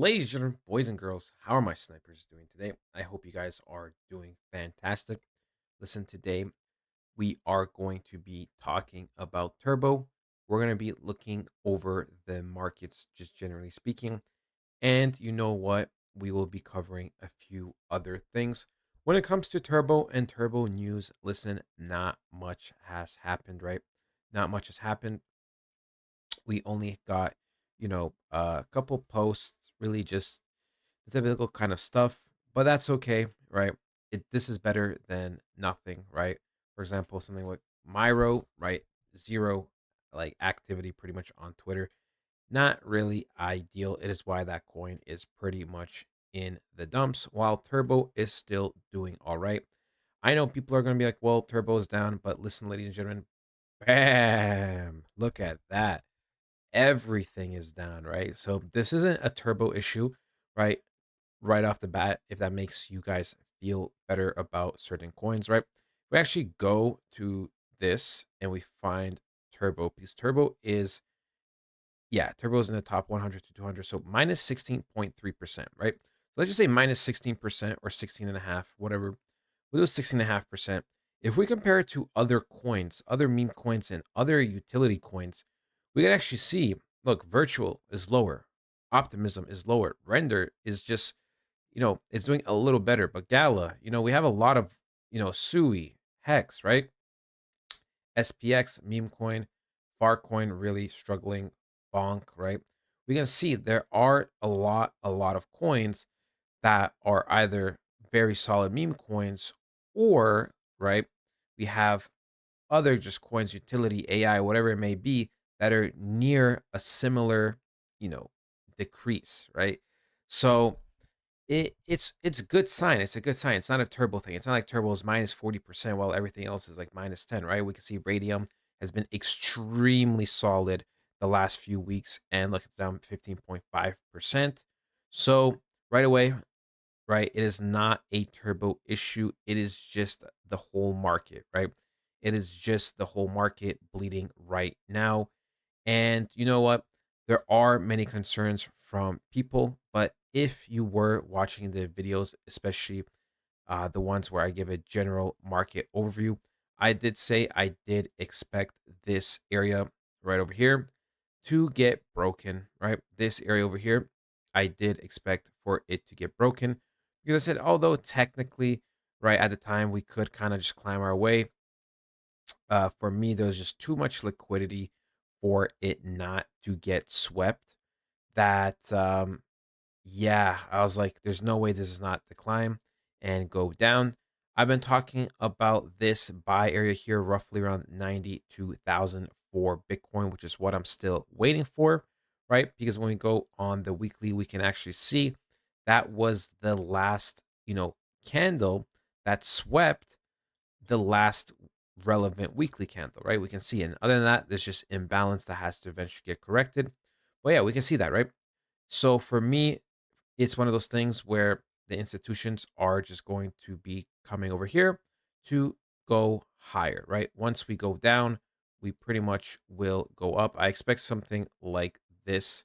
Ladies and gentlemen, boys and girls, how are my snipers doing today? I hope you guys are doing fantastic. Listen, today we are going to be talking about Turbo. We're going to be looking over the markets, just generally speaking. And you know what? We will be covering a few other things. When it comes to Turbo and Turbo news, listen, not much has happened, right? Not much has happened. We only got, a couple posts, really just the typical kind of stuff, but that's okay, right? This is better than nothing, right? For example, something like Myro, right? Zero like activity pretty much on Twitter. Not really ideal. It is why that coin is pretty much in the dumps, while Turbo is still doing all right. I know people are going to be like, well, Turbo's down, but listen, ladies and gentlemen, bam, look at that. Everything is down, right? So this isn't a Turbo issue, right? Right off the bat, if that makes you guys feel better about certain coins, right? We actually go to this and we find Turbo because Turbo is, yeah, Turbo is in the top 100 to 200. So minus 16.3%, right? Let's just say minus 16% or 16 and a half, whatever. We'll do 16.5%. If we compare it to other coins, other meme coins, and other utility coins, we can actually see, look, Virtual is lower. Optimism is lower. Render is just it's doing a little better. But Gala, we have a lot of, Sui, Hex, right? SPX, meme coin, Farcoin really struggling, Bonk, right? We can see there are a lot of coins that are either very solid meme coins or, right, we have other just coins, utility, AI, whatever it may be, that are near a similar, you know, decrease, right? So it's a good sign. It's a good sign. It's not a turbo thing. It's not like turbo is minus 40% while everything else is like minus 10, right? We can see radium has been extremely solid the last few weeks. And look, it's down 15.5%. So right away, right, it is not a turbo issue. It is just the whole market, right? It is just the whole market bleeding right now. And you know what? There are many concerns from people, but if you were watching the videos, especially the ones where I give a general market overview, I did say I did expect this area right over here to get broken, right? This area over here, I did expect for it to get broken because I said, although technically, right at the time, we could kind of just climb our way, for me, there was just too much liquidity for it not to get swept. That, yeah, I was like, there's no way this is not to climb and go down. I've been talking about this buy area here, roughly around 92,000 for Bitcoin, which is what I'm still waiting for, right? Because when we go on the weekly, we can actually see that was the last, candle that swept the last relevant weekly candle, right? We can see. And other than that, there's just imbalance that has to eventually get corrected. But yeah, we can see that, right? So for me, it's one of those things where the institutions are just going to be coming over here to go higher, right? Once we go down, we pretty much will go up. I expect something like this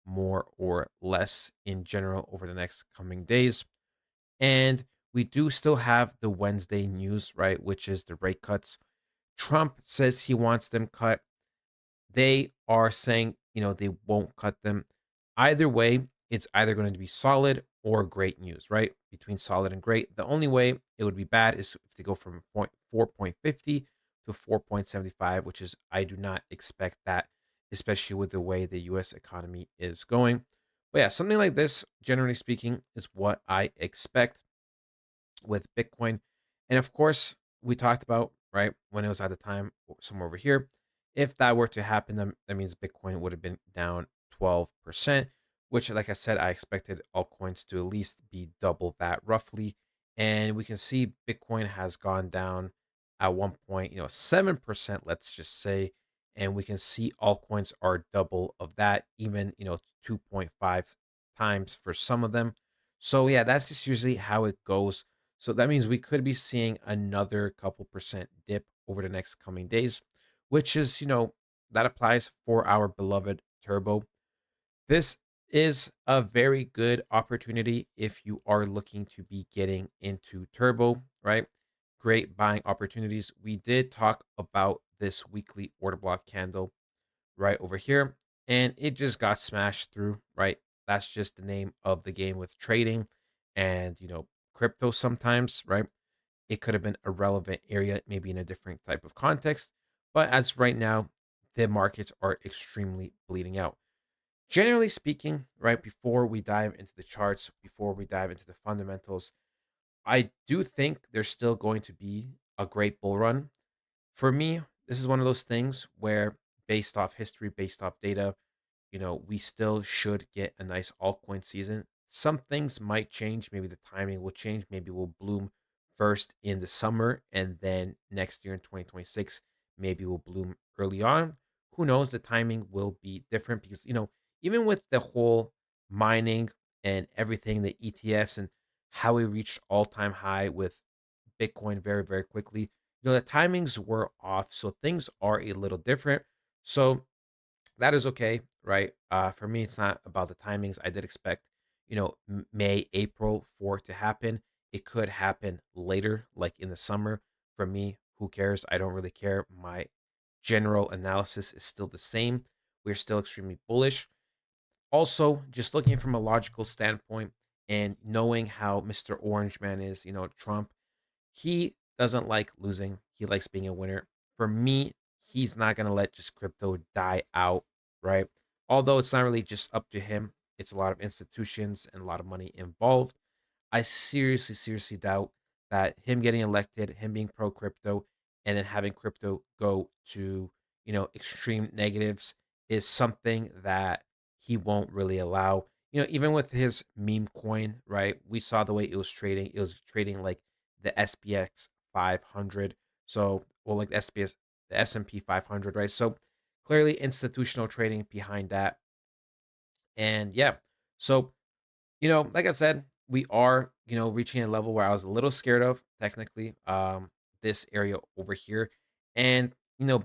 more or less in general over the next coming days. And we do still have the Wednesday news, right? Which is the rate cuts. Trump says he wants them cut. They are saying, they won't cut them. Either way, it's either going to be solid or great news, right? Between solid and great. The only way it would be bad is if they go from 4.50 to 4.75, which is, I do not expect that, especially with the way the US economy is going. But yeah, something like this, generally speaking, is what I expect with Bitcoin. And of course, we talked about, right, when it was at the time, somewhere over here. If that were to happen, then that means Bitcoin would have been down 12%, which, like I said, I expected altcoins to at least be double that roughly. And we can see Bitcoin has gone down at one point, 7%, let's just say. And we can see altcoins are double of that, even, 2.5 times for some of them. So yeah, that's just usually how it goes. So that means we could be seeing another couple percent dip over the next coming days, which is, that applies for our beloved Turbo. This is a very good opportunity if you are looking to be getting into turbo, right? Great buying opportunities. We did talk about this weekly order block candle right over here, and it just got smashed through, right? That's just the name of the game with trading and, crypto sometimes, right? It could have been a relevant area, maybe in a different type of context. But as right now, the markets are extremely bleeding out. Generally speaking, right before we dive into the charts, before we dive into the fundamentals, I do think there's still going to be a great bull run. For me, this is one of those things where, based off history, based off data, we still should get a nice altcoin season. Some things might change. Maybe the timing will change. Maybe we'll bloom first in the summer and then next year in 2026, maybe we'll bloom early on. Who knows? The timing will be different because, even with the whole mining and everything, the ETFs and how we reached all time high with Bitcoin very, very quickly, the timings were off. So things are a little different. So that is okay, right? For me, it's not about the timings. I did expect, May, April for it to happen. It could happen later, like in the summer. For me, who cares? I don't really care. My general analysis is still the same. We're still extremely bullish. Also, just looking from a logical standpoint and knowing how Mr. Orange Man is, Trump, he doesn't like losing. He likes being a winner. For me, he's not going to let just crypto die out, right? Although it's not really just up to him, it's a lot of institutions and a lot of money involved. I seriously, seriously doubt that him getting elected, him being pro crypto, and then having crypto go to, extreme negatives is something that he won't really allow. Even with his meme coin, right? We saw the way it was trading. It was trading like the SPX 500. So, well, like the S&P 500, right? So clearly institutional trading behind that. And yeah, so like I said, we are, reaching a level where I was a little scared of technically, this area over here. And,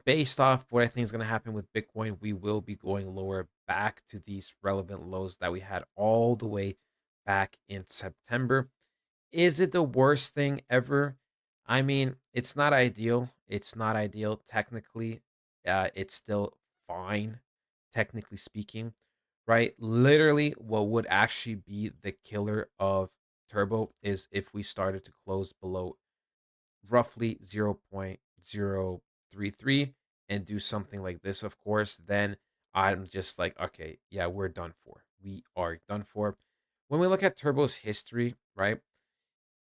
based off what I think is going to happen with Bitcoin, we will be going lower back to these relevant lows that we had all the way back in September. Is it the worst thing ever? I mean, it's not ideal. It's not ideal technically. It's still fine, technically speaking, right? Literally, what would actually be the killer of Turbo is if we started to close below roughly 0.033 and do something like this, of course, then I'm just like, okay, yeah, we're done for. We are done for. When we look at Turbo's history, right?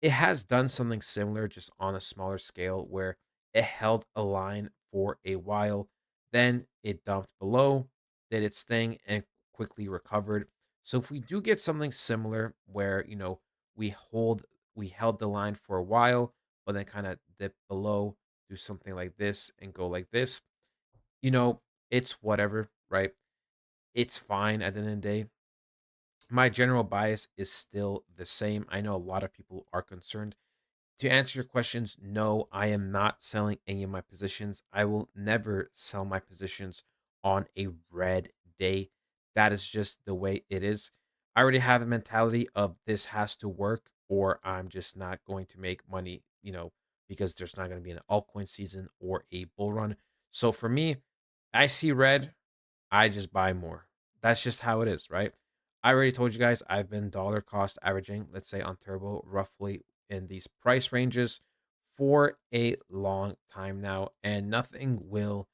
It has done something similar, just on a smaller scale, where it held a line for a while, then it dumped below, did its thing, and quickly recovered. So if we do get something similar where, we hold we held the line for a while, but then kind of dip below, do something like this and go like this, you know, it's whatever, right? It's fine at the end of the day. My general bias is still the same. I know a lot of people are concerned. To answer your questions, no, I am not selling any of my positions. I will never sell my positions on a red day. That is just the way it is. I already have a mentality of this has to work or I'm just not going to make money, because there's not going to be an altcoin season or a bull run. So for me, I see red, I just buy more. That's just how it is, right? I already told you guys I've been dollar cost averaging, let's say on Turbo, roughly in these price ranges for a long time now, and nothing will,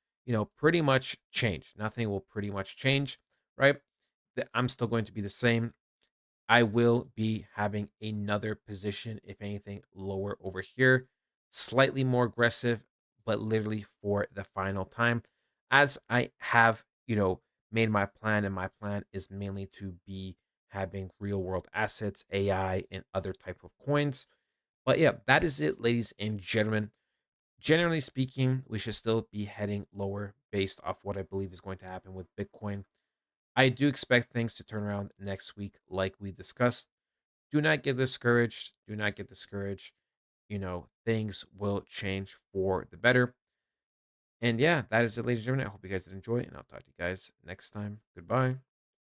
pretty much change. Nothing will pretty much change, right? I'm still going to be the same. I will be having another position, if anything, lower over here, slightly more aggressive, but literally for the final time. As I have, made my plan, and my plan is mainly to be having real world assets, AI, and other type of coins. But yeah, that is it, ladies and gentlemen. Generally speaking, we should still be heading lower based off what I believe is going to happen with Bitcoin. I do expect things to turn around next week, like we discussed. Do not get discouraged. Do not get discouraged. Things will change for the better. And yeah, that is it, ladies and gentlemen. I hope you guys did enjoy, and I'll talk to you guys next time. Goodbye.